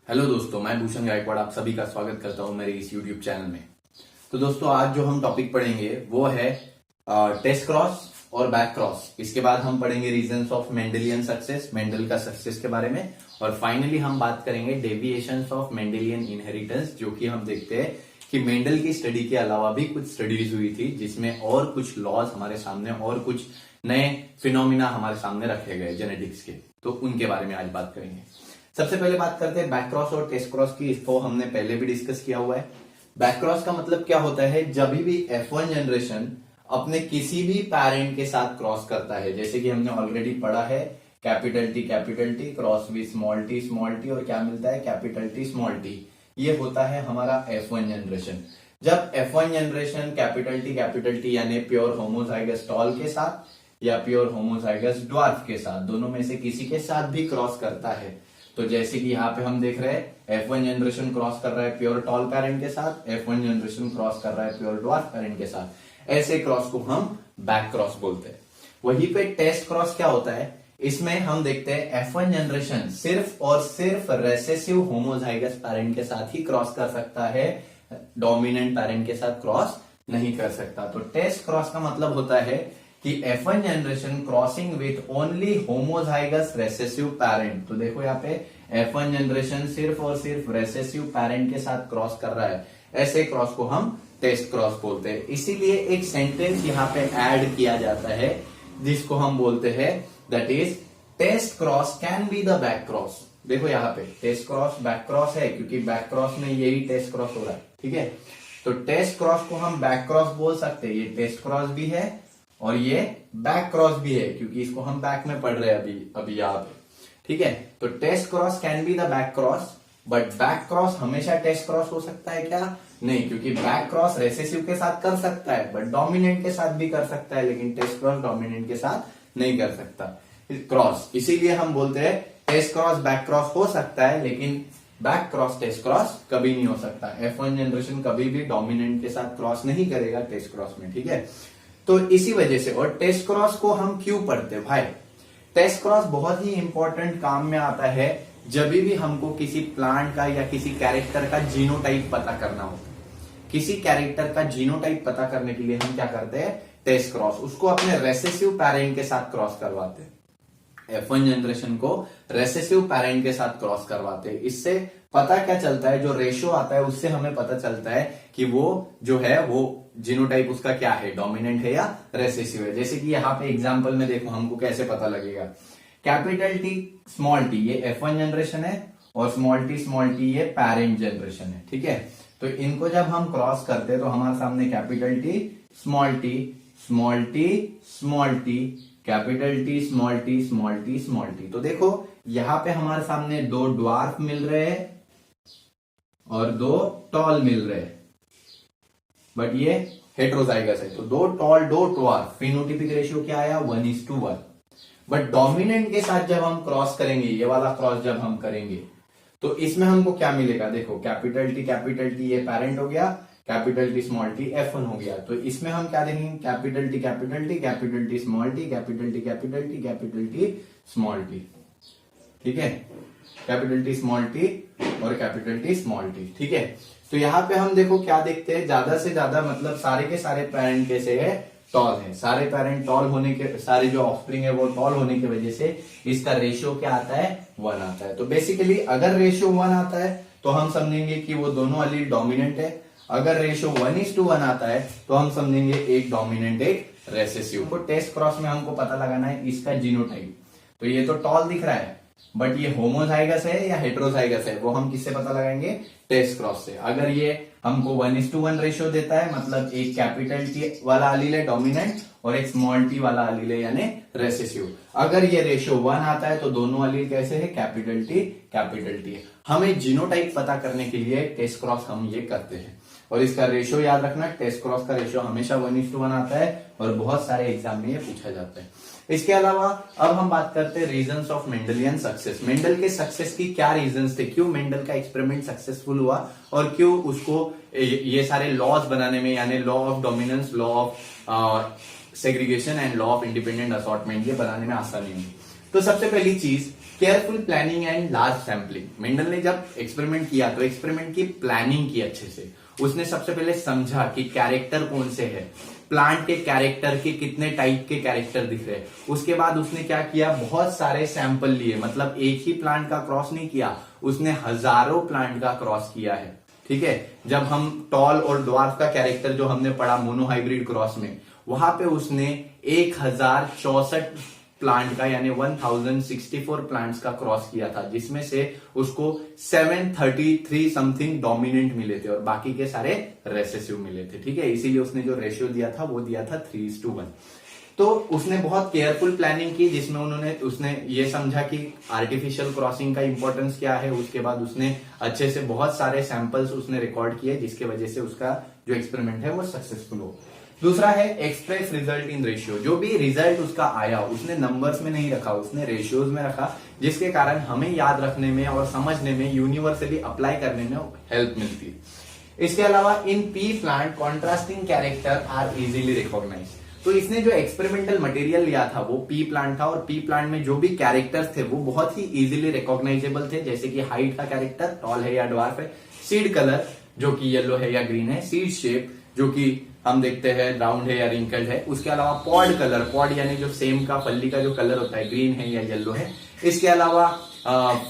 Hello दोस्तों, मैं भूषण गायकवाड़ आप सभी का स्वागत करता हूं मेरे इस यूट्यूब चैनल में। तो दोस्तों, आज जो हम टॉपिक पढ़ेंगे वो है टेस्ट क्रॉस और बैक क्रॉस। इसके बाद हम पढ़ेंगे reasons of Mendelian success, Mendel का सक्सेस के बारे में, और फाइनली हम बात करेंगे डेविएशंस ऑफ मेंडेलियन इनहेरिटेंस, जो कि हम देखते हैं कि मेंडल की स्टडी के अलावा भी कुछ स्टडीज हुई थी जिसमें और कुछ लॉज हमारे सामने और कुछ नए फिनोमिना हमारे सामने रखे गए जेनेटिक्स के। तो उनके बारे में आज बात करेंगे। सबसे पहले बात करते हैं बैक क्रॉस और टेस्ट क्रॉस की। इसको हमने पहले भी डिस्कस किया हुआ है। बैक क्रॉस का मतलब क्या होता है? जब भी F1 जनरेशन अपने किसी भी पेरेंट के साथ क्रॉस करता है, जैसे कि हमने ऑलरेडी पढ़ा है capital T cross with small T और क्या मिलता है? Capital T small T. ये होता है हमारा F1 जनरेशन। जब F1 जनरेशन कैपिटल टी यानी प्योर होमोजाइगस टॉल के साथ या प्योर होमोजाइगस ड्वार्फ के साथ, दोनों में से किसी के साथ भी क्रॉस करता है, तो जैसे कि यहाँ पे हम देख रहे हैं F1 जनरेशन क्रॉस कर रहा है प्योर टॉल पेरेंट के साथ, F1 जनरेशन क्रॉस कर रहा है प्योर ड्वार्फ पेरेंट के साथ। ऐसे क्रॉस को हम बैक क्रॉस बोलते हैं। वहीं पे टेस्ट क्रॉस क्या होता है? इसमें हम देखते हैं F1 जनरेशन सिर्फ और सिर्फ रेसेसिव होमोजाइगस पेरेंट के साथ ही क्रॉस कर सकता है, डोमिनेंट पेरेंट के साथ क्रॉस नहीं कर सकता। तो टेस्ट क्रॉस का मतलब होता है कि F1 generation crossing with only homozygous recessive parent. तो देखो यहाँ पे F1 जनरेशन सिर्फ और सिर्फ रेसेसिव पेरेंट के साथ क्रॉस कर रहा है। ऐसे क्रॉस को हम टेस्ट क्रॉस बोलते हैं। इसीलिए एक सेंटेंस यहाँ पे ऐड किया जाता है जिसको हम बोलते हैं that is test cross can be the back cross. देखो यहाँ पे टेस्ट क्रॉस बैक क्रॉस है क्योंकि बैक क्रॉस में यही टेस्ट क्रॉस हो रहा है। ठीक है, तो टेस्ट क्रॉस को हम बैक क्रॉस बोल सकते हैं। ये टेस्ट क्रॉस भी है और ये बैक क्रॉस भी है क्योंकि इसको हम बैक में पढ़ रहे हैं अभी यहाँ पे। ठीक है, तो test cross can be the back cross, but back cross हमेशा टेस्ट क्रॉस हो सकता है क्या? नहीं, क्योंकि बैक क्रॉस रेसेसिव के साथ कर सकता है बट डोमिनेंट के साथ भी कर सकता है, लेकिन टेस्ट क्रॉस डोमिनेंट के साथ नहीं कर सकता क्रॉस। इसीलिए हम बोलते हैं टेस्ट क्रॉस बैक क्रॉस हो सकता है, लेकिन बैक क्रॉस टेस्ट क्रॉस कभी नहीं हो सकता। F1 जनरेशन कभी भी डोमिनेंट के साथ क्रॉस नहीं करेगा टेस्ट क्रॉस में। ठीक है, तो इसी वजह से। और टेस्ट क्रॉस को हम क्यों पढ़ते हैं भाई? टेस्ट क्रॉस बहुत ही इंपॉर्टेंट काम में आता है जब भी हमको किसी प्लांट का या किसी कैरेक्टर का जीनोटाइप पता करना होता है। किसी कैरेक्टर का जीनोटाइप पता करने के लिए हम क्या करते हैं? Test cross. उसको अपने रेसेसिव पेरेंट के साथ क्रॉस करवाते हैं। F1 जनरेशन को रेसेसिव पेरेंट के साथ क्रॉस करवाते हैं। इससे पता क्या चलता है? जो रेशियो आता है उससे हमें पता चलता है कि वो जो है वो जीनोटाइप उसका क्या है, डोमिनेंट है या रेसेसिव है। जैसे कि यहाँ पे एग्जांपल में देखो हमको कैसे पता लगेगा। कैपिटल टी स्मॉल टी ये F1 जनरेशन है और स्मॉल टी ये पेरेंट जनरेशन है। ठीक है, तो इनको जब हम क्रॉस करते हैं तो हमारे सामने capital T small T small T small T capital T small T small T small T. तो देखो यहां पे हमारे सामने दो ड्वार्फ मिल रहे हैं और दो टॉल मिल रहे हैं, बट ये हेट्रोजाइगस है। तो दो टॉल दो ड्वार्फ, फिनोटिपिक रेशियो क्या आया? 1:1। बट डोमिनेंट के साथ जब हम क्रॉस करेंगे, ये वाला क्रॉस जब हम करेंगे तो इसमें हमको क्या मिलेगा? देखो कैपिटल टी ये पेरेंट हो गया, capital T small T F1 हो गया। तो इसमें हम क्या देखेंगे? Capital T capital T small T capital T small T. ठीक है, कैपिटल टी स्मॉल टी और कैपिटल टी स्मॉल टी। ठीक है, तो यहाँ पे हम देखो क्या देखते हैं? ज्यादा से ज्यादा मतलब सारे के सारे पेरेंट कैसे है? टॉल है। सारे पेरेंट टॉल होने के, सारे जो ऑफस्प्रिंग है वो टॉल होने की वजह से इसका रेशियो क्या आता है? 1 आता है। तो बेसिकली अगर रेशियो 1 आता है तो हम समझेंगे कि वो दोनों अलील डोमिनेंट है। अगर रेशियो 1:1 आता है तो हम समझेंगे एक डोमिनेंट एक रेसेसिव। तो टेस्ट क्रॉस में हमको पता लगाना है इसका जीनोटाइप। तो ये तो टॉल दिख रहा है बट ये होमोजाइगस है या हेट्रोजाइगस है, वो हम किससे पता लगाएंगे? टेस्ट क्रॉस से। अगर ये हमको 1:1 रेशियो देता है, मतलब एक कैपिटल टी वाला अलील है डोमिनेंट और एक स्मॉल टी वाला अलील है यानी रेसेसिव। अगर ये रेशियो 1 आता है तो दोनों अलील कैसे है? Capital T. हमें जीनोटाइप पता करने के लिए टेस्ट क्रॉस हम ये करते हैं। और इसका रेशियो याद रखना, टेस्ट क्रॉस का रेशियो हमेशा 1:1 आता है और बहुत सारे एग्जाम में ये पूछा जाता है। इसके अलावा अब हम बात करते हैं reasons of Mendelian success. Mendel के सक्सेस की क्या रीजंस थे? क्यों मेंडल का एक्सपेरिमेंट सक्सेसफुल हुआ और क्यों उसको ये सारे लॉज बनाने में, यानी law of dominance, law of segregation and law of independent assortment, ये बनाने में आसानी हुई। तो सबसे पहली चीज careful planning and large sampling. Mendel ने जब एक्सपेरिमेंट किया तो एक्सपेरिमेंट की प्लानिंग की अच्छे से। उसने सबसे पहले समझा कि कैरेक्टर कौन से है, प्लांट के कैरेक्टर के कितने टाइप के कैरेक्टर दिख रहे हैं। उसके बाद उसने क्या किया, बहुत सारे सैंपल लिए, मतलब एक ही प्लांट का क्रॉस नहीं किया, उसने हजारों प्लांट का क्रॉस किया है। ठीक है, जब हम टॉल और ड्वार्फ का कैरेक्टर जो हमने पढ़ा मोनोहाइब्रिड क्रॉस में, वहां पे उसने 1064 प्लांट का यानी 1064 प्लांट्स का क्रॉस किया था, जिसमें से उसको 733 समथिंग डोमिनेंट मिले थे और बाकी के सारे रेसेसिव मिले थे। ठीक है, इसीलिए उसने जो रेशियो दिया था वो दिया था 3:1। तो उसने बहुत केयरफुल प्लानिंग की, जिसमें उसने ये समझा कि आर्टिफिशियल क्रॉसिंग का इंपॉर्टेंस क्या है। उसके बाद उसने अच्छे से बहुत सारे सैंपल्स उसने रिकॉर्ड किए, जिसके वजह से उसका जो एक्सपेरिमेंट है वो सक्सेसफुल हो। दूसरा है एक्सप्रेस रिजल्ट इन रेशियो। जो भी रिजल्ट उसका आया उसने नंबर्स में नहीं रखा, उसने रेशियोज में रखा, जिसके कारण हमें याद रखने में और समझने में, यूनिवर्सली अप्लाई करने में हेल्प मिलती है। इसके अलावा in pea plant contrasting character are easily recognise. तो इसने जो एक्सपेरिमेंटल मटेरियल लिया था वो पी प्लांट था, और पी प्लांट में जो भी कैरेक्टर्स थे वो बहुत ही इजीली रिकॉग्नाइजेबल थे, जैसे कि हाइट का कैरेक्टर, टॉल है या ड्वार्फ है, सीड कलर जो कि येलो है या ग्रीन है, सीड शेप जो कि हम देखते हैं राउंड है या रिंकल्ड है, उसके अलावा पॉड कलर, पॉड यानी जो सेम का फली का जो कलर होता है, ग्रीन है या येलो है। इसके अलावा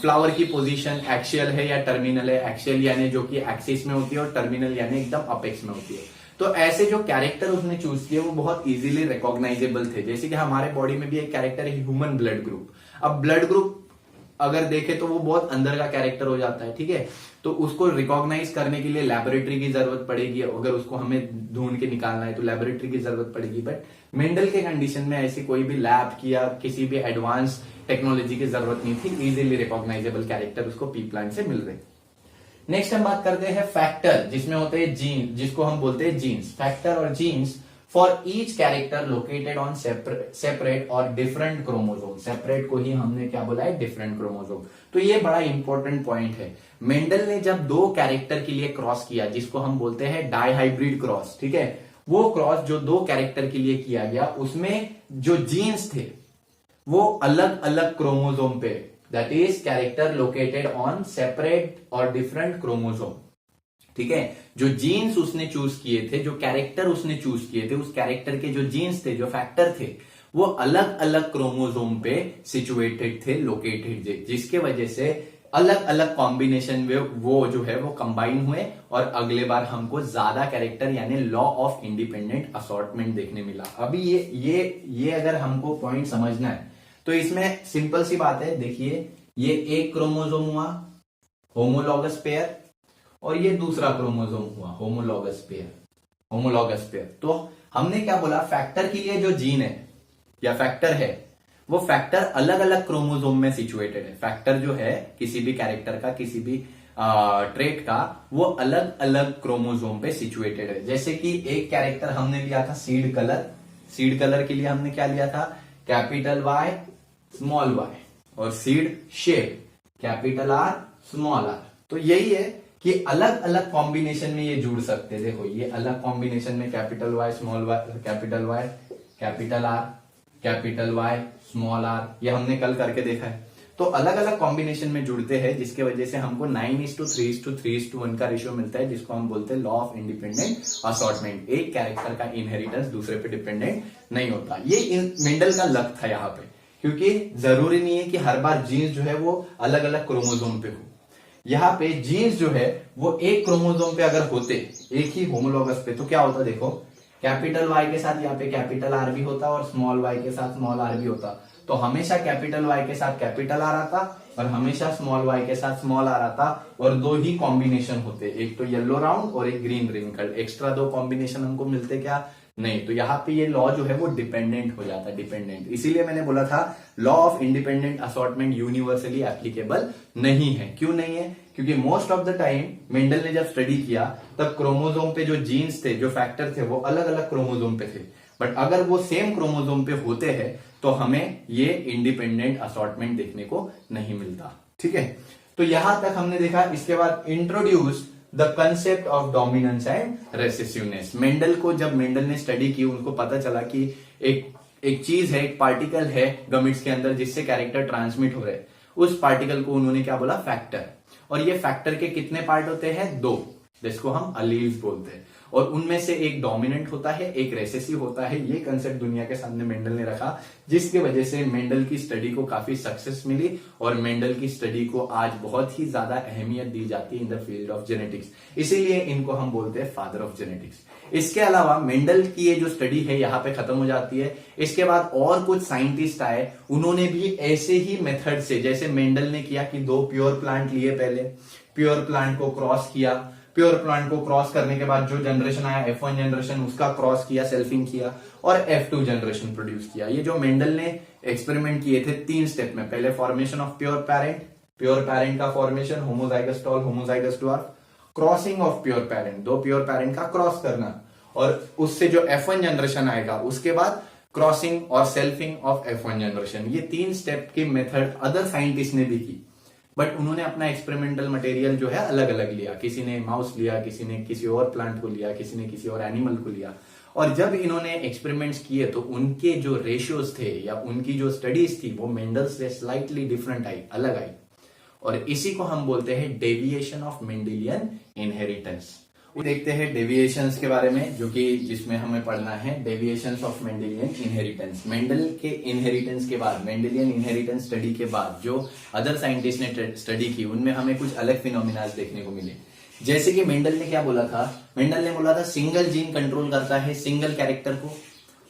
फ्लावर की पोजीशन एक्सियल है या टर्मिनल है, एक्सियल यानी जो कि एक्सिस में होती है और टर्मिनल यानी एकदम अपेक्स में होती है। तो ऐसे जो कैरेक्टर उसने चूज किए वो बहुत इजीली रिकॉग्नाइजेबल थे। जैसे कि हमारे बॉडी में भी एक कैरेक्टर है ह्यूमन ब्लड ग्रुप। अब ब्लड ग्रुप अगर देखे तो वो बहुत अंदर का कैरेक्टर हो जाता है। ठीक है, तो उसको रिकॉग्नाइज करने के लिए लेबोरेटरी की जरूरत पड़ेगी, अगर उसको हमें ढूंढ के निकालना है तो लेबोरेटरी की जरूरत पड़ेगी। बट मेंडल के कंडीशन में ऐसी कोई भी लैब की या किसी भी एडवांस टेक्नोलॉजी की जरूरत नहीं थी, इजीली रिकॉग्नाइजेबल कैरेक्टर उसको पी प्लांट से मिल रहे। नेक्स्ट हम बात करते हैं फैक्टर, जिसमें होते हैं जीन, जिसको हम बोलते हैं जीन्स। फैक्टर और genes for each character located on separate और डिफरेंट क्रोमोसोम। सेपरेट को ही हमने क्या बोला है, डिफरेंट क्रोमोसोम। तो ये बड़ा इंपॉर्टेंट पॉइंट है। मेंडल ने जब दो कैरेक्टर के लिए क्रॉस किया, जिसको हम बोलते हैं डाइहाइब्रिड क्रॉस, ठीक है, वो क्रॉस जो दो कैरेक्टर के लिए किया गया, उसमें जो जीन्स थे वो अलग अलग क्रोमोसोम पे, that is character located on separate और डिफरेंट क्रोमोसोम। ठीक है, जो जीन्स उसने चूज किए थे, जो कैरेक्टर उसने चूज किए थे, उस कैरेक्टर के जो जीन्स थे, जो फैक्टर थे, वो अलग अलग क्रोमोसोम पे सिचुएटेड थे, लोकेटेड थे, जिसके वजह से अलग अलग कॉम्बिनेशन में वो जो है वो कंबाइन हुए और अगले बार हमको ज्यादा कैरेक्टर यानी लॉ ऑफ इंडिपेंडेंट असॉर्टमेंट देखने मिला। अभी ये अगर हमको पॉइंट समझना है तो इसमें सिंपल सी बात है। देखिए, ये एक क्रोमोसोम हुआ होमोलॉगस पेयर और ये दूसरा क्रोमोसोम हुआ होमोलॉगस पेयर। तो हमने क्या बोला, फैक्टर के लिए जो जीन है या फैक्टर है, वो फैक्टर अलग अलग क्रोमोसोम में सिचुएटेड है। फैक्टर जो है किसी भी कैरेक्टर का, किसी भी ट्रेट का, वो अलग अलग क्रोमोसोम पे सिचुएटेड है। जैसे कि एक कैरेक्टर हमने लिया था सीड कलर के लिए हमने क्या लिया था, कैपिटल वाई स्मॉल वाई, और seed shape capital R small R. तो यही है कि अलग अलग कॉम्बिनेशन में ये जुड़ सकते हैं। देखो, ये अलग कॉम्बिनेशन में capital Y small Y, capital R capital Y small R, ये हमने कल करके देखा है। तो अलग अलग कॉम्बिनेशन में जुड़ते हैं, जिसके वजह से हमको 9:3:3:1 का रेशियो मिलता है, जिसको हम बोलते हैं लॉ ऑफ इंडिपेंडेंट असॉर्टमेंट। एक कैरेक्टर का इनहेरिटेंस दूसरे पे डिपेंडेंट नहीं होता। ये मेंडल का लक था यहाँ पे, क्योंकि जरूरी नहीं है कि हर बार जीन्स जो है वो अलग अलग क्रोमोसोम पे हो। यहाँ पे जीन्स जो है वो एक क्रोमोसोम पे अगर होते, एक ही होमोलॉगस पे, तो क्या होता, देखो, कैपिटल वाई के साथ यहाँ पे कैपिटल आर भी होता और स्मॉल वाई के साथ स्मॉल आर भी होता। तो हमेशा कैपिटल वाई के साथ कैपिटल आर आता और हमेशा स्मॉल वाई के साथ स्मॉल आर आता, और दो ही कॉम्बिनेशन होते, एक तो येलो राउंड और एक ग्रीन रिंकल। एक्स्ट्रा दो कॉम्बिनेशन हमको मिलते क्या, नहीं। तो यहाँ पे ये लॉ जो है वो डिपेंडेंट हो जाता है, डिपेंडेंट। इसीलिए मैंने बोला था law of independent assortment universally applicable नहीं है। क्यों नहीं है, क्योंकि most of the time Mendel ने जब स्टडी किया तब क्रोमोसोम पे जो जीन्स थे, जो फैक्टर थे, वो अलग अलग क्रोमोसोम पे थे। बट अगर वो सेम क्रोमोसोम पे होते हैं तो हमें ये इंडिपेंडेंट असॉर्टमेंट देखने को नहीं मिलता। ठीक है, तो यहां तक हमने देखा। इसके बाद introduce the concept of dominance and recessiveness. जब मेंडल ने स्टडी की, उनको पता चला कि एक चीज है, एक पार्टिकल है गमिट्स के अंदर, जिससे कैरेक्टर ट्रांसमिट हो रहे हैं। उस पार्टिकल को उन्होंने क्या बोला, फैक्टर। और ये फैक्टर के कितने पार्ट होते हैं, 2, जिसको हम अलील्स बोलते हैं। और उनमें से एक डोमिनेंट होता है, एक रेसेसिव होता है। ये कंसेप्ट दुनिया के सामने मेंडल ने रखा, जिसकी वजह से मेंडल की स्टडी को काफी सक्सेस मिली और मेंडल की स्टडी को आज बहुत ही ज्यादा अहमियत दी जाती है in the field of genetics. इसीलिए इनको हम बोलते हैं फादर ऑफ जेनेटिक्स। इसके अलावा मेंडल की ये जो स्टडी है यहाँ पे खत्म हो जाती है। इसके बाद और कुछ साइंटिस्ट आए, उन्होंने भी ऐसे ही मेथड से, जैसे मेंडल ने किया कि 2 प्योर प्लांट लिए, पहले प्योर प्लांट को क्रॉस किया, प्योर प्लांट को क्रॉस करने के बाद जो जनरेशन आया F1 जनरेशन, उसका क्रॉस किया, सेल्फिंग किया और F2 जनरेशन प्रोड्यूस किया। ये जो मेंडल ने एक्सपेरिमेंट किए थे 3 स्टेप में, पहले फॉर्मेशन ऑफ प्योर पैरेंट का formation, homozygous tall, homozygous dwarf, crossing of pure parent, 2 pure parent का क्रॉस करना, और उससे जो F1 जनरेशन आएगा उसके बाद क्रॉसिंग और सेल्फिंग ऑफ F1 जनरेशन। ये 3 स्टेप की मेथड अदर साइंटिस्ट ने भी की, बट उन्होंने अपना एक्सपेरिमेंटल मटेरियल जो है अलग अलग लिया। किसी ने माउस लिया, किसी ने किसी और प्लांट को लिया, किसी ने किसी और एनिमल को लिया। और जब इन्होंने एक्सपेरिमेंट्स किए तो उनके जो रेशियोज थे या उनकी जो स्टडीज थी वो मेंडल से स्लाइटली डिफरेंट आई, अलग आई। और इसी को हम बोलते हैं डेविएशन ऑफ मेंडेलियन इनहेरिटेंस। देखते हैं डेविएशंस के बारे में, जो कि जिसमें हमें पढ़ना है deviations of Mendelian inheritance. Mendel के इनहेरिटेंस के बाद, मेंडेलियन इनहेरिटेंस स्टडी के बाद जो अदर साइंटिस्ट ने स्टडी की, उनमें हमें कुछ अलग फिनोमिनाज देखने को मिले। जैसे कि मेंडल ने क्या बोला था, मेंडल ने बोला था सिंगल जीन कंट्रोल करता है सिंगल कैरेक्टर को,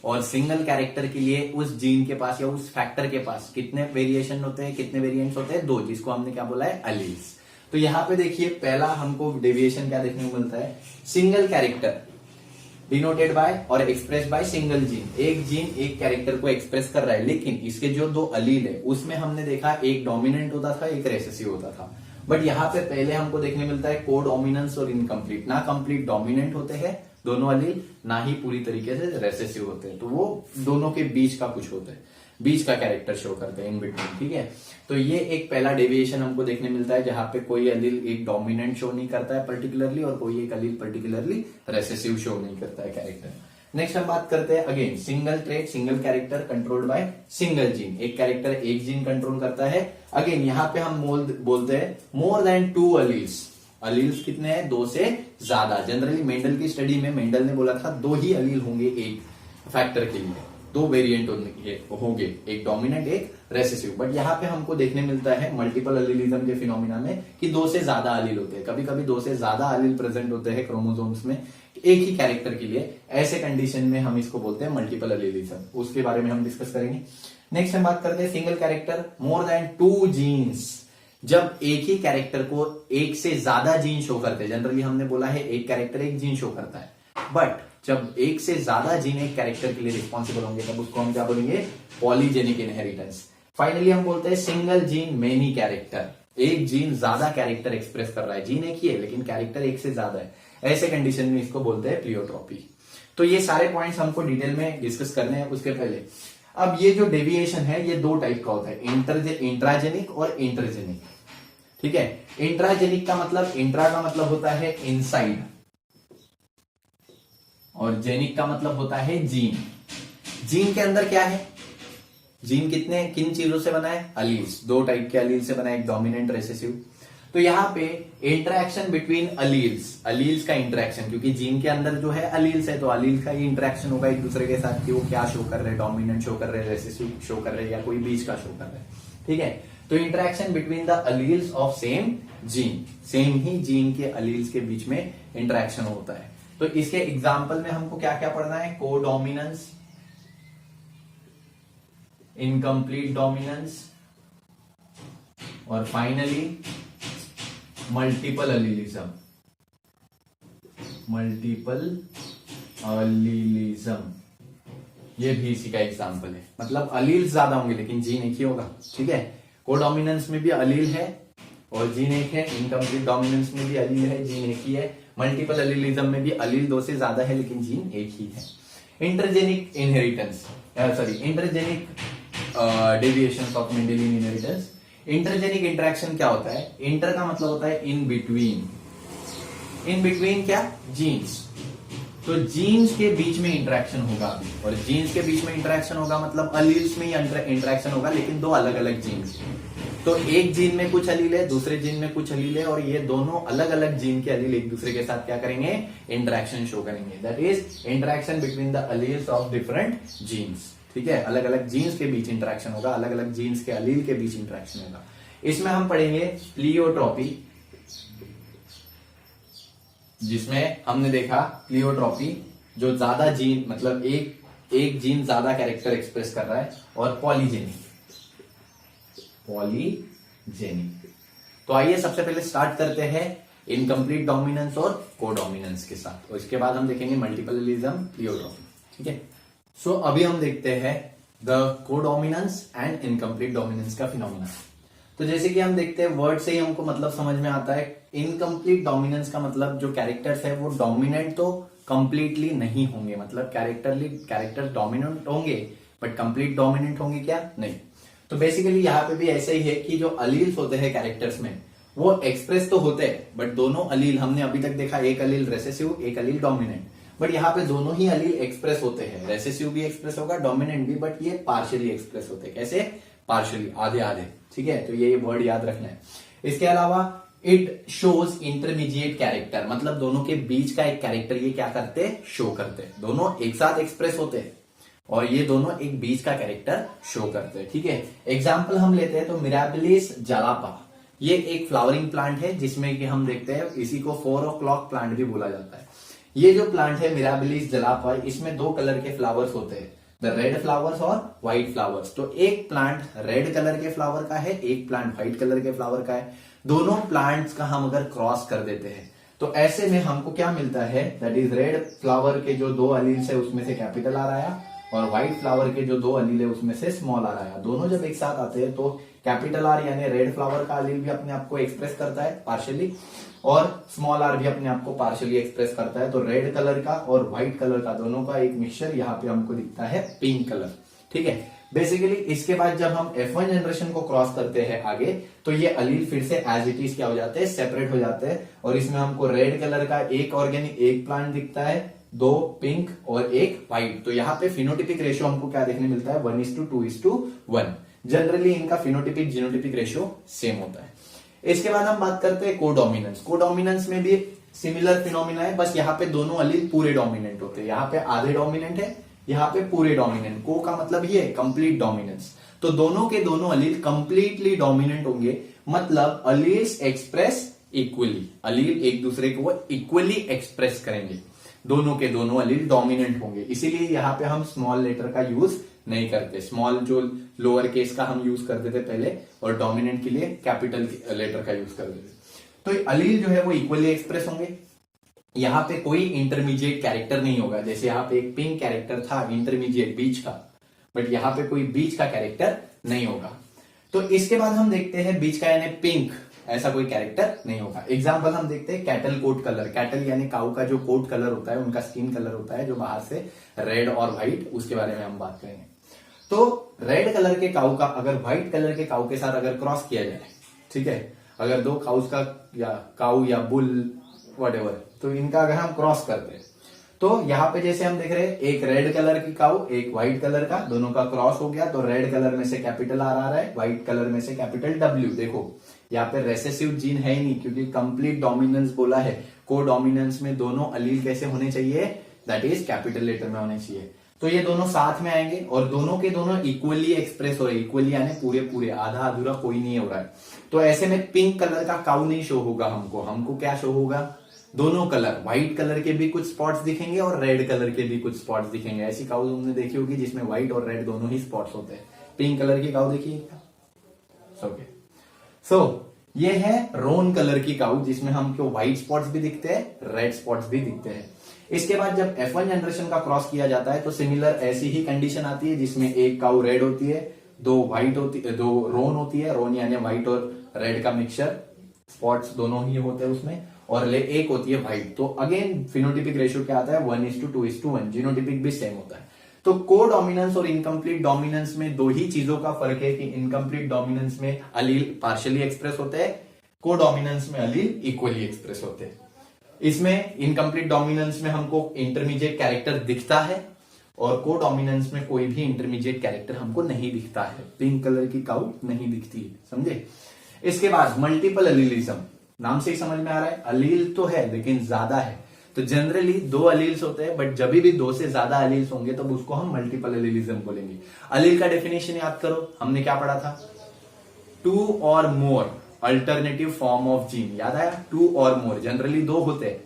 और सिंगल कैरेक्टर के लिए उस जीन के पास या उस फैक्टर के पास कितने वेरिएशन होते हैं, कितने वेरिएंट्स होते हैं, 2, जिसको हमने क्या बोला है, अलील्स। तो यहाँ पे देखिए पहला हमको डेविएशन क्या देखने को मिलता है, सिंगल कैरेक्टर डिनोटेड बाय और एक्सप्रेस बाय सिंगल जीन। एक जीन एक कैरेक्टर को एक्सप्रेस कर रहा है, लेकिन इसके जो 2 अलील है उसमें हमने देखा एक डोमिनेंट होता था, एक रेसेसिव होता था। बट यहाँ पे पहले हमको देखने मिलता है को डोमिनेंस और इनकम्प्लीट, ना कंप्लीट डोमिनेंट होते हैं दोनों अलील, ना ही पूरी तरीके से रेसेसिव होते हैं। तो वो दोनों के बीच का कुछ होता है, बीच का कैरेक्टर शो करते हैं, इन बिटवीन। ठीक है, तो ये एक पहला डेविएशन हमको देखने मिलता है, जहां पे कोई अलील एक डोमिनेंट शो नहीं करता है पर्टिकुलरली, और कोई एक अलील पर्टिकुलरली रेसेसिव शो नहीं करता है कैरेक्टर। नेक्स्ट हम बात करते हैं again single trait, single character controlled by single gene. एक कैरेक्टर एक जीन कंट्रोल करता है। अगेन यहाँ पे हम बोलते हैं मोर देन 2 अलील्स। अलील्स कितने हैं, 2 से ज्यादा। जनरली मेंडल की स्टडी में मेंडल ने बोला था 2 ही अलील होंगे एक फैक्टर के लिए, 2 वेरिएंट होंगे, एक डोमिनेंट एक रेसेसिव। बट यहाँ पे हमको देखने मिलता है मल्टीपल अलीलिज्म के फिनोमिना में कि 2 से ज्यादा अलील होते हैं। कभी कभी 2 से ज्यादा अलील प्रेजेंट होते हैं क्रोमोसोम्स में एक ही कैरेक्टर के लिए। ऐसे कंडीशन में हम इसको बोलते हैं मल्टीपल अलीलिज्म। उसके बारे में हम डिस्कस करेंगे। नेक्स्ट हम बात करते हैं single character more than 2 genes. जब एक ही कैरेक्टर को एक से ज्यादा जीन शो करते हैं, जनरली हमने बोला है एक कैरेक्टर एक जीन शो करता है, बट जब एक से ज्यादा जीन एक कैरेक्टर के लिए रिस्पॉन्सिबल होंगे तब उसको हम क्या बोलेंगे, पॉलीजेनिक इनहेरिटेंस। फाइनली हम बोलते हैं सिंगल जीन मेनी कैरेक्टर। एक जीन ज्यादा कैरेक्टर एक्सप्रेस कर रहा है, जीन एक ही है लेकिन कैरेक्टर एक से ज्यादा है, ऐसे कंडीशन में इसको बोलते हैं प्लियोट्रॉपी। तो ये सारे पॉइंट्स हमको डिटेल में डिस्कस करने हैं। उसके पहले अब ये जो डेविएशन है ये 2 टाइप का होता है, इंट्राजेनिक और इंटरजेनिक। ठीक है, इंट्राजेनिक का मतलब, इंट्रा का मतलब होता है इनसाइड और जेनिक का मतलब होता है जीन। जीन के अंदर क्या है, जीन किन चीजों से बना है, अलील्स। 2 टाइप के अलील से बना है, एक डोमिनेंट रेसेसिव। तो यहाँ पे इंटरेक्शन बिटवीन अलील्स का इंटरेक्शन, क्योंकि जीन के अंदर जो है अलील्स है तो अलील का ही इंटरेक्शन होगा एक दूसरे के साथ कि वो क्या शो कर रहे हैं, डोमिनेंट शो कर रहे हैं, रेसेसिव शो कर रहे हैं या कोई बीच का शो कर रहे हैं। ठीक है, तो interaction between the alleles of same gene, same he gene के अलील्स के बीच में इंटरेक्शन होता है। तो इसके एग्जाम्पल में हमको क्या क्या पढ़ना है, कोडोमिनेंस, इनकम्प्लीट डोमिनेंस और फाइनली मल्टीपल अलीलिज्म। ये भी इसी का एग्जाम्पल है। मतलब अलील ज्यादा होंगे लेकिन जीन एक ही होगा। ठीक है, कोडोमिनेंस में भी अलील है और जीन एक है, इनकम्प्लीट डोमिनेंस में भी अलील है, जीन एक ही है, मल्टीपल अलीलिज्म में भी अलील 2 से ज्यादा है लेकिन जीन एक ही है। Intergenic inheritance, intergenic deviation of Mendelian inheritance. Intergenic interaction क्या होता है, इंटर का मतलब होता है इन बिटवीन। इन बिटवीन क्या, जीन्स। तो जीन्स के बीच में इंटरेक्शन होगा अभी, और जीन्स के बीच में इंटरेक्शन होगा मतलब अलील्स में ही इंटरेक्शन होगा लेकिन 2 अलग अलग जीन्स। तो एक जीन में कुछ अलील है, दूसरे जीन में कुछ अलील है, और ये दोनों अलग अलग जीन के अलील एक दूसरे के साथ क्या करेंगे, इंटरेक्शन शो करेंगे। That is interaction between the alleles of different genes. ठीक है, अलग अलग जीन्स के बीच इंटरेक्शन होगा, अलग अलग जीन्स के अलील के बीच इंटरेक्शन होगा। इसमें हम पढ़ेंगे प्लियोट्रॉपी, जिसमें हमने देखा प्लियोट्रॉपी जो ज्यादा जीन मतलब एक जीन ज्यादा कैरेक्टर एक्सप्रेस कर रहा है, और पॉलीजेनिक। तो आइए सबसे पहले स्टार्ट करते हैं इनकम्प्लीट डोमिनेंस और कोडोमिनेंस के साथ, और इसके बाद हम देखेंगे मल्टीपलिज्म, प्लियोट्रॉपी। ठीक है, सो अभी हम देखते हैं the codominance and incomplete dominance का फिनोमिना। तो जैसे कि हम देखते हैं वर्ड से ही हमको मतलब समझ में आता है। इनकम्प्लीट डोमिनेंस का मतलब जो कैरेक्टर्स है वो डोमिनेंट तो कंप्लीटली नहीं होंगे, मतलब कैरेक्टर डोमिनेंट होंगे बट कंप्लीट डोमिनेंट होंगे क्या, नहीं। तो बेसिकली यहाँ पे भी ऐसे ही है कि जो अलील्स होते हैं कैरेक्टर्स में वो एक्सप्रेस तो होते हैं, बट दोनों अलील हमने अभी तक देखा, एक अलील रेसेसिव, एक अलील डोमिनेंट, बट यहाँ पे दोनों ही अलील एक्सप्रेस होते हैं। रेसेसिव भी एक्सप्रेस होगा, डोमिनेंट भी, बट ये पार्शियली एक्सप्रेस होते हैं। कैसे? पार्शियली, आधे आधे। ठीक है, तो ये वर्ड याद रखना है। इसके अलावा इट शोज इंटरमीडिएट कैरेक्टर, मतलब दोनों के बीच का एक कैरेक्टर ये क्या करते हैं, शो करते हैं। दोनों एक साथ एक्सप्रेस होते हैं और ये दोनों एक बीच का कैरेक्टर शो करते हैं। ठीक है, एग्जाम्पल हम लेते हैं तो मिराबिलिस जलापा, ये एक फ्लावरिंग प्लांट है जिसमें कि हम देखते हैं इसी को 4 o'clock प्लांट भी बोला जाता है। ये जो प्लांट है मिराबिलिस जलापा, इसमें 2 कलर के फ्लावर्स होते हैं, द रेड फ्लावर्स और व्हाइट फ्लावर्स। तो एक प्लांट रेड कलर के फ्लावर का है, एक प्लांट व्हाइट कलर के फ्लावर का है। दोनों प्लांट्स का हम अगर क्रॉस कर देते हैं तो ऐसे में हमको क्या मिलता है, दैट इज रेड फ्लावर के जो 2 अलील्स है उसमें से कैपिटल आ रहा है, और व्हाइट फ्लावर के जो 2 अलील है उसमें से स्मॉल आ रहा है। दोनों जब एक साथ आते हैं तो कैपिटल आर यानी रेड फ्लावर का अलील भी अपने आप को एक्सप्रेस करता है पार्शियली, और स्मॉल आर भी अपने आप को पार्शियली एक्सप्रेस करता है। तो रेड कलर का और व्हाइट कलर का दोनों का एक मिक्सचर यहाँ पे हमको दिखता है पिंक कलर। ठीक है, बेसिकली इसके बाद जब हम F1 जनरेशन को क्रॉस करते हैं आगे, तो ये अलील फिर से एज इट इज क्या हो जाते हैं, सेपरेट हो जाते हैं, और इसमें हमको रेड कलर का एक ऑर्गेनिक एक प्लांट दिखता है, 2 पिंक और एक व्हाइट। तो यहाँ पे फिनोटिपिक रेशियो हमको क्या देखने मिलता है, 1:2:1। जनरली इनका फिनोटिपिक जीनोटिपिक रेशियो सेम होता है। इसके बाद हम बात करते हैं कोडोमिनेंस। कोडोमिनेंस में भी सिमिलर फिनोमिना है, बस यहाँ पे दोनों अलील पूरे डोमिनेंट होते हैं। यहाँ पे आधे डोमिनेंट है, यहाँ पे पूरे डोमिनेंट। को का मतलब ये कंप्लीट डोमिनेंस। तो दोनों के दोनों अलील कंप्लीटली डोमिनेंट होंगे, मतलब अलील्स एक्सप्रेस इक्वली, अलील एक दूसरे को इक्वली एक्सप्रेस करेंगे। दोनों के दोनों अलील डोमिनेंट होंगे, इसीलिए यहाँ पे हम स्मॉल लेटर का यूज नहीं करते। स्मॉल जो लोअर केस का हम यूज करते थे पहले, और डोमिनेंट के लिए कैपिटल लेटर का यूज करते थे। तो अलील जो है वो इक्वली एक्सप्रेस होंगे। यहाँ पे कोई इंटरमीडिएट कैरेक्टर नहीं होगा, जैसे यहाँ पे एक पिंक कैरेक्टर था इंटरमीडिएट बीच का, बट यहाँ पे कोई बीच का कैरेक्टर नहीं होगा। तो इसके बाद हम देखते हैं बीच का यानी पिंक, ऐसा कोई कैरेक्टर नहीं होगा। एग्जाम्पल हम देखते हैं कैटल कोट कलर। कैटल यानी काऊ का जो कोट कलर होता है, उनका स्किन कलर होता है जो बाहर से रेड और व्हाइट, उसके बारे में हम बात करेंगे। तो रेड कलर के काऊ का अगर व्हाइट कलर के काऊ के साथ अगर क्रॉस किया जाए, ठीक है, अगर 2 काउस का या काऊ या बुल व्हाटएवर, तो इनका अगर हम क्रॉस करते हैं तो यहाँ पे जैसे हम देख रहे हैं एक रेड कलर की काऊ एक व्हाइट कलर का, दोनों का क्रॉस हो गया। तो रेड कलर में से कैपिटल आर आ रहा है, व्हाइट कलर में से कैपिटल डब्ल्यू। देखो यहाँ पे रेसेसिव जीन है ही नहीं, क्योंकि कंप्लीट डोमिनेंस बोला है। को डोमिनेंस में दोनों अलील कैसे होने चाहिए, दैट इज कैपिटल लेटर में होने चाहिए। तो ये दोनों साथ में आएंगे और दोनों के दोनों इक्वली एक्सप्रेस हो रहे हैं। इक्वली यानी पूरे पूरे, आधा अधूरा कोई नहीं हो रहा है। तो ऐसे में पिंक कलर का काऊ नहीं शो होगा हमको क्या शो होगा, दोनों कलर, व्हाइट कलर के भी कुछ स्पॉट्स दिखेंगे और रेड कलर के भी कुछ स्पॉट्स दिखेंगे। ऐसी काऊ तुमने देखी होगी जिसमें व्हाइट और रेड दोनों ही स्पॉट्स होते हैं। पिंक कलर की काऊ देखिए क्या, ओके। सो ये है रोन कलर की काऊ, जिसमें हमको व्हाइट स्पॉट्स भी दिखते हैं, रेड स्पॉट्स भी दिखते हैं। इसके बाद जब F1 जनरेशन का क्रॉस किया जाता है तो सिमिलर ऐसी ही कंडीशन आती है, जिसमें एक काऊ रेड होती है, 2 व्हाइट होती है, 2 रोन होती है। रोन यानी व्हाइट और रेड का मिक्सचर, स्पॉट्स दोनों ही होते हैं उसमें, और एक होती है व्हाइट। तो अगेन फिनोटिपिक रेशियो क्या आता है, 1:2:1। जीनोटिपिक भी सेम होता है। तो को डोमिनेंस और इनकम्प्लीट डोमिनेंस में 2 ही चीजों का फर्क है कि इनकम्प्लीट डोमिनेंस में अलील पार्शियली एक्सप्रेस होते हैं, को डोमिनेंस में अलील इक्वली एक्सप्रेस होते हैं। इसमें इनकम्प्लीट डोमिनेंस में हमको इंटरमीडिएट कैरेक्टर दिखता है, और कोडोमिनेंस में कोई भी इंटरमीडिएट कैरेक्टर हमको नहीं दिखता है, पिंक कलर की काउ नहीं दिखती है, समझे। इसके बाद मल्टीपल अलीलिज्म, नाम से ही समझ में आ रहा है, अलील तो है लेकिन ज्यादा है, तो जनरली 2 अलील्स होते हैं, बट जब भी 2 से ज्यादा अलील्स होंगे तब उसको हम मल्टीपल अलीलिज्म बोलेंगे। अलील का डेफिनेशन याद करो, हमने क्या पढ़ा था, 2 और मोर अल्टरनेटिव फॉर्म ऑफ जीन, याद आया, 2 और मोर, जनरली 2 होते हैं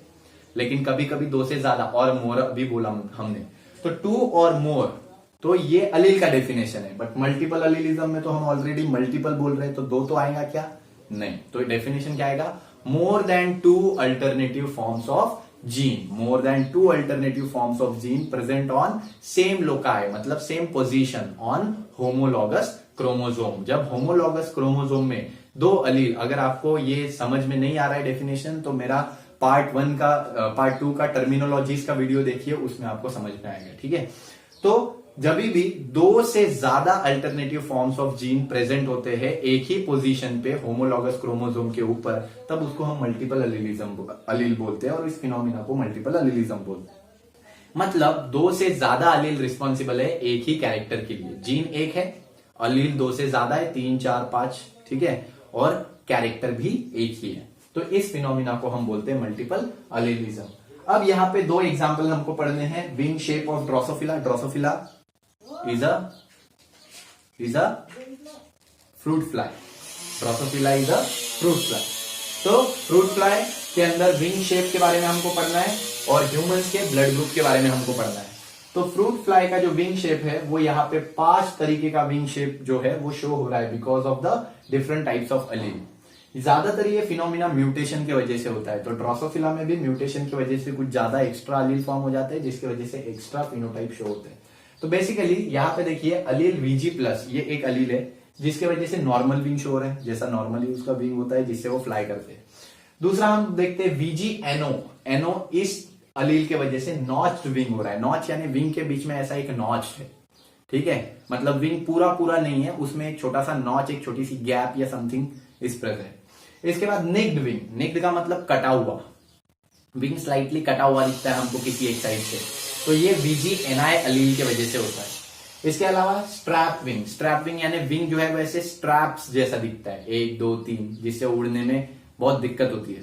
लेकिन कभी कभी 2 से ज्यादा, और मोर अभी बोला हमने, तो 2 और मोर, तो ये अलील का डेफिनेशन है। बट मल्टीपल अलीलिज्म में तो हम ऑलरेडी मल्टीपल बोल रहे हैं, तो 2 तो आएगा क्या, नहीं, तो डेफिनेशन क्या आएगा, more than 2 alternative forms of gene, more than 2 alternative forms of gene present on same loci, मतलब same position on homologous chromosome. जब होमोलॉगस क्रोमोसोम में 2 अलील, अगर आपको ये समझ में नहीं आ रहा है डेफिनेशन, तो मेरा पार्ट 1 का पार्ट 2 का टर्मिनोलॉजीज का वीडियो देखिए, उसमें आपको समझ में आएगा, ठीक है। तो जब भी 2 से ज्यादा alternative forms of gene present होते हैं एक ही पोजीशन पे होमोलॉगस क्रोमोसोम के ऊपर, तब उसको हम मल्टीपल अलील बोलते हैं और इस फिनोमिना को मल्टीपल अलीलिज्म बोलते हैं। मतलब 2 से ज्यादा अलील रिस्पॉन्सिबल है एक ही कैरेक्टर के लिए, जीन एक है, अलील 2 से ज्यादा है, 3, 4, 5, ठीक है, और कैरेक्टर भी एक ही है, तो इस फिनोमिना को हम बोलते हैं मल्टीपल अलीलिज्म। अब यहाँ पे 2 एग्जाम्पल हमको पढ़ने हैं, wing shape of Drosophila, Drosophila is a fruit fly, Drosophila is a fruit fly। तो फ्रूट फ्लाई के अंदर विंग शेप के बारे में हमको पढ़ना है और ह्यूमंस के ब्लड ग्रुप के बारे में हमको पढ़ना है। तो फ्रूट फ्लाई का जो विंग शेप है वो यहाँ पे 5 तरीके का विंग शेप जो है वो शो हो रहा है because of the different types of allele. ज्यादातर ये फिनोमिना म्यूटेशन की वजह से होता है, तो ड्रोसोफिला में भी म्यूटेशन की वजह से कुछ ज्यादा एक्स्ट्रा अलील फॉर्म हो जाते हैं जिसकी वजह से एक्स्ट्रा फिनोटाइप शो होते हैं। तो बेसिकली यहाँ पे देखिए अलील VG+, ये एक अलील है जिसके वजह से नॉर्मल विंग शो हो रहा है, जैसा नॉर्मली उसका विंग होता है जिससे वो फ्लाई करते हैं। दूसरा हम देखते हैं VG-NO, NO इस अलील के वजह से नॉच्ड विंग हो रहा है, नॉच यानी विंग के बीच में ऐसा एक नॉच है, ठीक है, मतलब विंग पूरा नहीं है, उसमें एक छोटा सा नॉच, एक छोटी सी गैप या समथिंग इस प्रकार है। इसके बाद निग्ड विंग, निग्ड का मतलब कटा हुआ, विंग स्लाइटली कटा हुआ दिखता है हमको किसी एक साइड से, तो ये VG-NI अलील के वजह से होता है। इसके अलावा स्ट्रैप विंग, स्ट्रैप विंग यानी विंग जो है वैसे स्ट्रैप्स जैसा दिखता है, 1, 2, 3, जिससे उड़ने में बहुत दिक्कत होती है,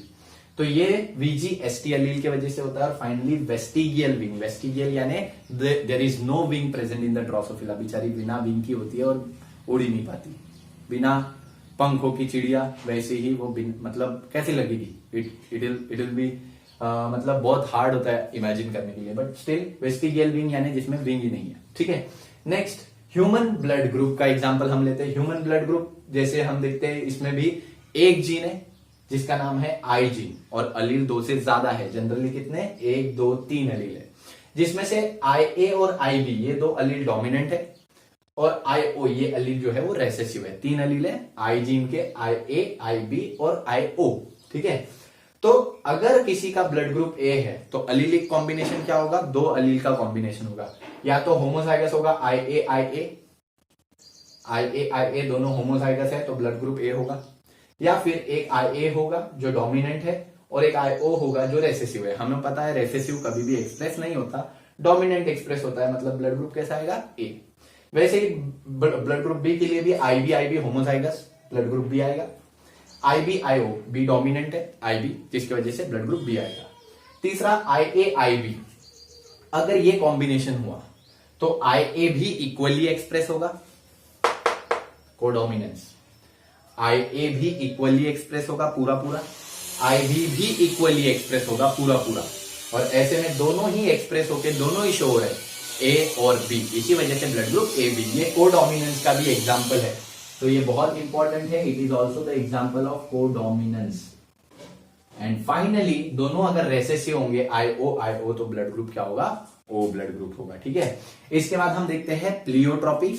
तो ये VG-ST अलील की वजह से होता है। और फाइनली वेस्टिगियल विंग, वेस्टिगियल यानी there is no wing present in the Drosophila, बेचारी बिना विंग की होती है और उड़ ही नहीं पाती, बिना पंखों की चिड़िया, वैसे ही वो मतलब कैसी लगेगी, इट विल बी मतलब बहुत हार्ड होता है इमेजिन करने के लिए, बट स्टिल वेस्टिगियल विंग यानी जिसमें विंग ही नहीं है, ठीक है। नेक्स्ट ह्यूमन ब्लड ग्रुप का एग्जांपल हम लेते हैं। ह्यूमन ब्लड ग्रुप जैसे हम देखते हैं इसमें भी एक जीन है जिसका नाम है आई जीन और अलील 2 से ज्यादा है, जनरली कितने, 1, 2, 3 अलील है, जिसमें से IA और IB ये 2 अलील डोमिनेंट है और IO ये अलील जो है वो रेसेसिव है। 3 अलील है आई जीन के, IA, IB और IO, ठीक है। तो अगर किसी का ब्लड ग्रुप A है तो अलीलिक कॉम्बिनेशन क्या होगा, 2 अलील का कॉम्बिनेशन होगा, या तो होमोजाइगस होगा IA दोनों होमोजाइगस है तो ब्लड ग्रुप A होगा, या फिर एक IA होगा जो डोमिनेंट है और एक IO होगा जो रेसेसिव है। हमें पता है रेसेसिव कभी भी एक्सप्रेस नहीं होता, डोमिनेंट एक्सप्रेस होता है, मतलब ब्लड ग्रुप कैसा आएगा, A। वैसे ही ब्लड ग्रुप B के लिए भी IB homozygous blood group B आएगा, IB-IO B डोमिनेंट है IB जिसकी वजह से ब्लड ग्रुप B आएगा। तीसरा IA-IB, अगर ये कॉम्बिनेशन हुआ तो IA भी इक्वली एक्सप्रेस होगा, कोडोमिनेंस, IA भी इक्वली एक्सप्रेस होगा पूरा, IB भी इक्वली एक्सप्रेस होगा पूरा, और ऐसे में दोनों ही एक्सप्रेस होके दोनों ही शो हो रहे हैं A और B, इसी वजह से ब्लड ग्रुप AB, ये कोडोमिनेंस का भी एग्जाम्पल है, तो ये बहुत इंपॉर्टेंट है, it is also the example of codominance. And finally दोनों अगर रेसेसिव होंगे IO तो ब्लड ग्रुप क्या होगा, O ब्लड ग्रुप होगा, ठीक है। इसके बाद हम देखते हैं प्लियोट्रॉपी,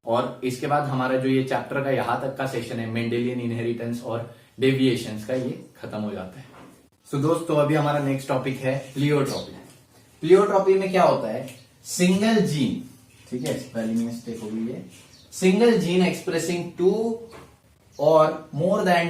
और इसके बाद हमारा जो ये चैप्टर का यहां तक का सेक्शन है मेंडेलियन इनहेरिटेंस और डेविएशंस का, ये खत्म हो जाता है। सो दोस्तों अभी हमारा नेक्स्ट टॉपिक है प्लियोट्रॉपी। प्लियोट्रॉपी में क्या होता है, सिंगल जीन, ठीक है, स्पेलिंग मिस्टेक हो गई है, single gene expressing 2 or more than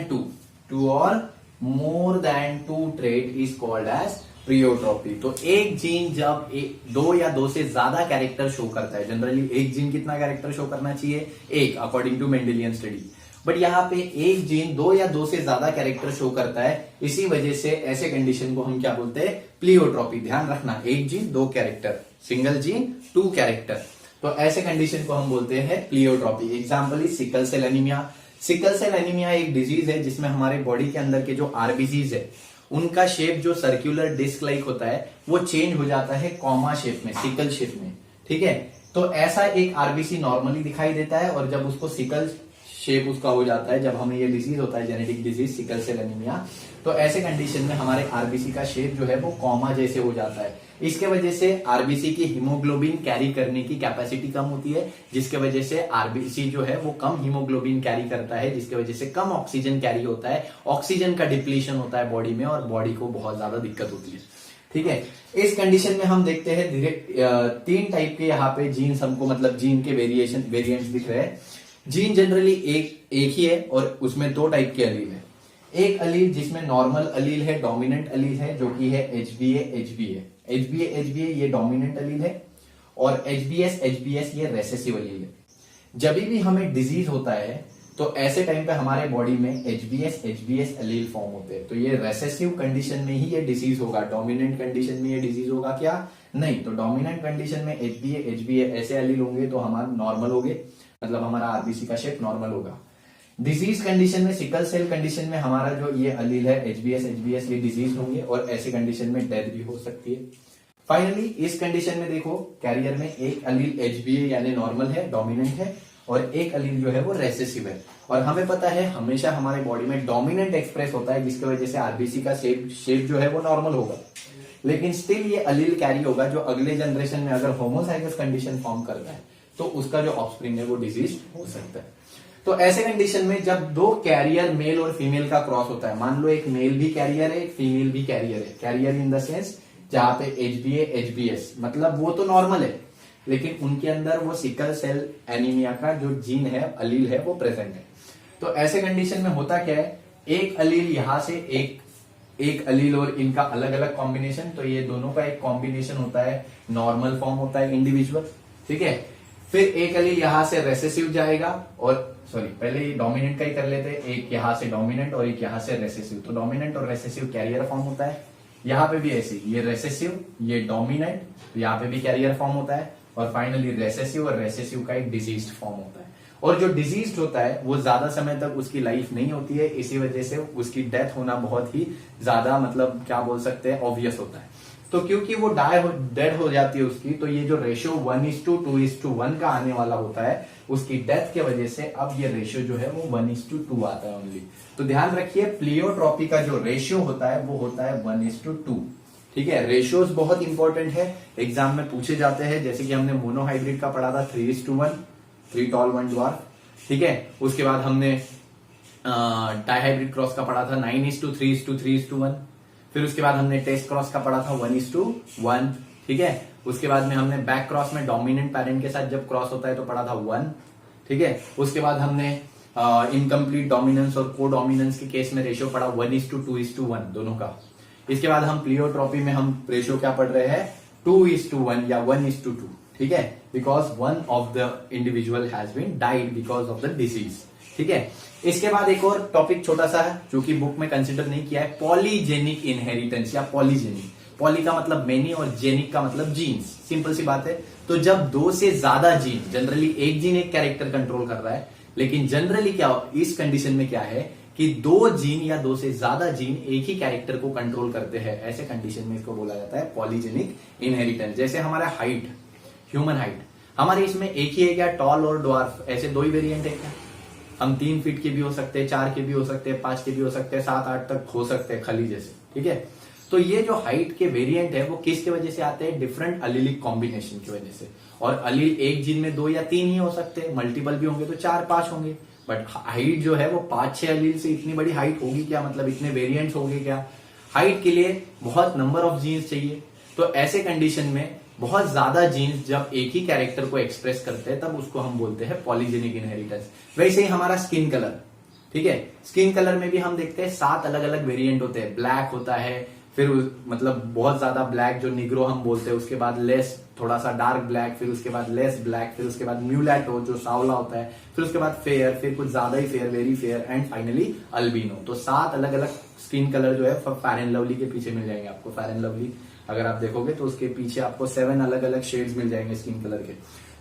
2 trait is called as pleiotropy. तो एक जीन जब दो या दो से ज्यादा कैरेक्टर शो करता है, जनरली एक जीन कितना कैरेक्टर शो करना चाहिए, एक, according to Mendelian study. But यहाँ पे एक जीन दो या दो से ज्यादा कैरेक्टर शो करता है, इसी वजह से ऐसे कंडीशन को हम क्या बोलते हैं, प्लियोट्रॉपी। ध्यान रखना, एक जीन दो character, single gene two character, तो ऐसे कंडीशन को हम बोलते हैं pleiotropy. Example is sickle cell anaemia. Sickle cell anaemia एक डिजीज है जिसमें हमारे बॉडी के अंदर के जो आरबीसीज है उनका शेप जो सर्कुलर डिस्क लाइक होता है वो चेंज हो जाता है कॉमा शेप में, सिकल शेप में। ठीक है, तो ऐसा एक आरबीसी नॉर्मली दिखाई देता है, और जब उसको सिकल शेप उसका हो जाता है, जब हमें ये डिजीज होता है, genetic disease sickle cell anaemia, तो ऐसे कंडीशन में हमारे आरबीसी का शेप जो है वो कॉमा जैसे हो जाता है। इसके वजह से आरबीसी की हीमोग्लोबिन कैरी करने की कैपेसिटी कम होती है, जिसके वजह से आरबीसी जो है वो कम हीमोग्लोबिन कैरी करता है, जिसके वजह से कम ऑक्सीजन कैरी होता है, ऑक्सीजन का डिप्लीशन होता है बॉडी में, और बॉडी को बहुत ज्यादा दिक्कत होती है। ठीक है, इस कंडीशन में हम देखते हैं तीन टाइप के यहाँ पे जीन्स हमको, मतलब जीन के वेरिएंट्स दिख रहे हैं। जीन जनरली एक ही है, और उसमें दो टाइप के अलील है। एक अलील जिसमें नॉर्मल अलील है, डोमिनेंट अलील है, जो कि है HBA ये डोमिनेंट अलील है, और HBS ये रेसेसिव अलील है। जब भी हमें डिजीज होता है तो ऐसे टाइम पे हमारे बॉडी में HBS अलील फॉर्म होते हैं, तो ये रेसेसिव कंडीशन में ही ये डिजीज होगा। डोमिनेंट कंडीशन में ये डिजीज होगा क्या, नहीं। तो डोमिनेंट कंडीशन में HBA ऐसे अलील होंगे तो हमारे नॉर्मल होंगे, मतलब हमारा आरबीसी का शेप नॉर्मल होगा। डिजीज कंडीशन में, सिकल सेल कंडीशन में हमारा जो ये अलील है HBS ये डिजीज होंगे, और ऐसे कंडीशन में डेथ भी हो सकती है। फाइनली इस कंडीशन में देखो, कैरियर में एक अलील HBA यानी नॉर्मल है, डोमिनेंट है, और एक अलील जो है वो रेसेसिव है। और हमें पता है हमेशा हमारे बॉडी में डोमिनेंट एक्सप्रेस होता है, जिसकी वजह से आरबीसी का शेप जो है वो नॉर्मल होगा, लेकिन स्टिल ये अलील कैरी होगा, जो अगले जनरेशन में अगर होमोजाइगस कंडीशन फॉर्म करता है तो उसका जो ऑफस्प्रिंग है वो डिजीज हो सकता है। तो ऐसे कंडीशन में जब दो कैरियर मेल और फीमेल का क्रॉस होता है, मान लो एक मेल भी कैरियर है, एक फीमेल भी कैरियर है, कैरियर इन द सेंस जहां पे HBS मतलब वो तो नॉर्मल है, लेकिन उनके अंदर वो सिकल सेल एनीमिया का जो जीन है, अलील है, वो प्रेजेंट है। तो ऐसे कंडीशन में होता क्या है, एक अलील यहां से एक अलील और इनका अलग अलग कॉम्बिनेशन, तो ये दोनों का एक कॉम्बिनेशन होता है, नॉर्मल फॉर्म होता है इंडिविजुअल। ठीक है, फिर एक अलील यहां से रेसेसिव जाएगा, और पहले ये डोमिनेंट का ही कर लेते हैं, एक यहां से डोमिनेंट और एक यहां से रेसेसिव, तो डोमिनेंट और रेसेसिव कैरियर फॉर्म होता है। यहाँ पे भी ऐसे, ये रेसेसिव ये डोमिनेंट, तो यहाँ पे भी कैरियर फॉर्म होता है, और फाइनली रेसेसिव और रेसेसिव का एक डिजीज फॉर्म होता है। और जो डिजीज होता है वो ज्यादा समय तक उसकी लाइफ नहीं होती है, इसी वजह से उसकी डेथ होना बहुत ही ज्यादा, मतलब क्या बोल सकते हैं, ऑब्वियस होता है। तो क्योंकि वो डेड हो जाती है उसकी, तो ये जो रेशियो 1:2:1 का आने वाला होता है, उसकी डेथ के वजह से अब ये रेशियो जो है वो 1:2 आता है ओनली। तो ध्यान रखिए, प्लियोट्रॉपी का जो रेशियो होता है वो होता है 1:2। ठीक है, रेशियोज बहुत इंपॉर्टेंट है, एग्जाम में पूछे जाते हैं, जैसे कि हमने मोनोहाइब्रिड का पढ़ा था 3:1, 3 टॉल 1 ड्वार्फ। ठीक है, उसके बाद हमने डाइहाइब्रिड क्रॉस का पढ़ा था 9:3:3:1। फिर उसके बाद हमने टेस्ट क्रॉस का पढ़ा था 1:1। ठीक है, उसके बाद में हमने बैक क्रॉस में डोमिनेंट पेरेंट के साथ जब क्रॉस होता है तो पढ़ा था 1। ठीक है, उसके बाद हमने इनकम्प्लीट डोमिनेंस और को डोमिनेंस के केस में रेशियो पढ़ा 1:2:1 दोनों का। इसके बाद हम प्लियोट्रॉपी में हम रेशियो क्या पढ़ रहे हैं, 2:1 या 1:2। ठीक है, because one of the individual has been died because of the disease. ठीक है, इसके बाद एक और टॉपिक छोटा सा है जो कि बुक में कंसिडर नहीं किया है, पॉलीजेनिक इनहेरिटेंस या पॉलीजेनिक। पॉली का मतलब मेनी और जेनिक का मतलब जीन्स, सिंपल सी बात है। तो जब दो से ज्यादा जीन, जनरली एक जीन एक कैरेक्टर कंट्रोल कर रहा है, लेकिन जनरली क्या इस कंडीशन में क्या है कि दो जीन या दो से ज्यादा जीन एक ही कैरेक्टर को कंट्रोल करते हैं, ऐसे कंडीशन में इसको बोला जाता है पॉलीजेनिक इनहेरिटेंस। जैसे हमारा हाइट, ह्यूमन हाइट हमारे इसमें एक ही है क्या, टॉल और ड्वार्फ, ऐसे दो ही वेरिएंट है क्या? हम 3 फीट के भी हो सकते हैं, 4 के भी हो सकते हैं, 5 के भी हो सकते हैं, 7-8 तक हो सकते हैं खली जैसे। ठीक है, तो ये जो हाइट के वेरिएंट है वो किसकी वजह से आते हैं, डिफरेंट अलीलिक कॉम्बिनेशन की वजह से। और अलील एक जीन में 2 या 3 ही हो सकते हैं, मल्टीपल भी होंगे तो 4-5 होंगे, बट हाइट जो है वो 5-6 अलील से इतनी बड़ी हाइट होगी क्या, मतलब इतने वेरिएंट्स होंगे क्या? हाइट के लिए बहुत नंबर ऑफ जीन्स चाहिए। तो ऐसे कंडीशन में बहुत ज्यादा जीन्स जब एक ही कैरेक्टर को एक्सप्रेस करते हैं तब उसको हम बोलते हैं पॉलीजेनिक इनहेरिटेंस। वैसे ही हमारा स्किन कलर, ठीक है, स्किन कलर में भी हम देखते हैं 7 अलग अलग वेरिएंट होते हैं। ब्लैक होता है, फिर मतलब बहुत ज्यादा ब्लैक जो निग्रो हम बोलते हैं, उसके बाद लेस थोड़ा सा डार्क ब्लैक, फिर उसके बाद लेस ब्लैक, फिर उसके बाद म्यूलैटो जो सावला होता है, फिर उसके बाद फेयर, फिर कुछ ज्यादा ही fair, very fair, and finally albino. तो 7 अलग अलग स्किन कलर जो है फेयर एंड लवली के पीछे मिल जाएंगे आपको। फेयर एंड लवली अगर आप देखोगे तो उसके पीछे आपको 7 अलग अलग शेड्स मिल जाएंगे स्किन कलर के।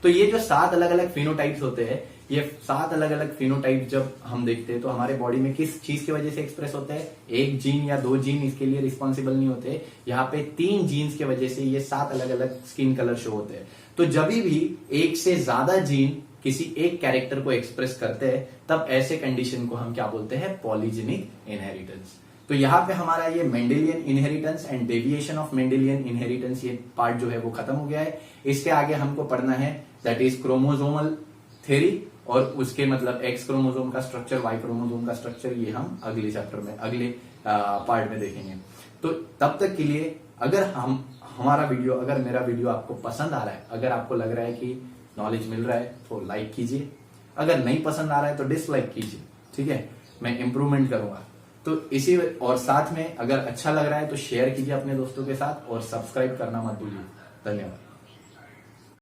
तो ये जो 7 अलग अलग फिनोटाइप्स होते हैं, ये 7 अलग अलग फिनोटाइप जब हम देखते हैं तो हमारे बॉडी में किस चीज की वजह से एक्सप्रेस होते हैं? एक जीन या 2 जीन इसके लिए रिस्पॉन्सिबल नहीं होते। यहाँ पे 3 जीन्स की वजह से ये 7 अलग अलग स्किन कलर शो होते हैं। तो जब भी एक से ज्यादा जीन किसी एक कैरेक्टर को एक्सप्रेस करते हैं, तब ऐसे कंडीशन को हम क्या बोलते हैं? Polygenic inheritance. तो यहाँ पे हमारा ये Mendelian inheritance and deviation of Mendelian inheritance ये पार्ट जो है वो खत्म हो गया है। इसके आगे हमको पढ़ना है दैट इज क्रोमोसोमल थ्योरी, और उसके मतलब एक्स क्रोमोसोम का स्ट्रक्चर, वाई क्रोमोसोम का स्ट्रक्चर, ये हम अगले चैप्टर में, अगले पार्ट में देखेंगे। तो तब तक के लिए अगर अगर मेरा वीडियो आपको पसंद आ रहा है, अगर आपको लग रहा है कि नॉलेज मिल रहा है तो लाइक कीजिए, अगर नहीं पसंद आ रहा है तो डिसलाइक कीजिए, ठीक है? मैं इंप्रूवमेंट करूंगा। तो इसी और साथ में अगर अच्छा लग रहा है तो शेयर कीजिए अपने दोस्तों के साथ, और सब्सक्राइब करना मत भूलिए। धन्यवाद।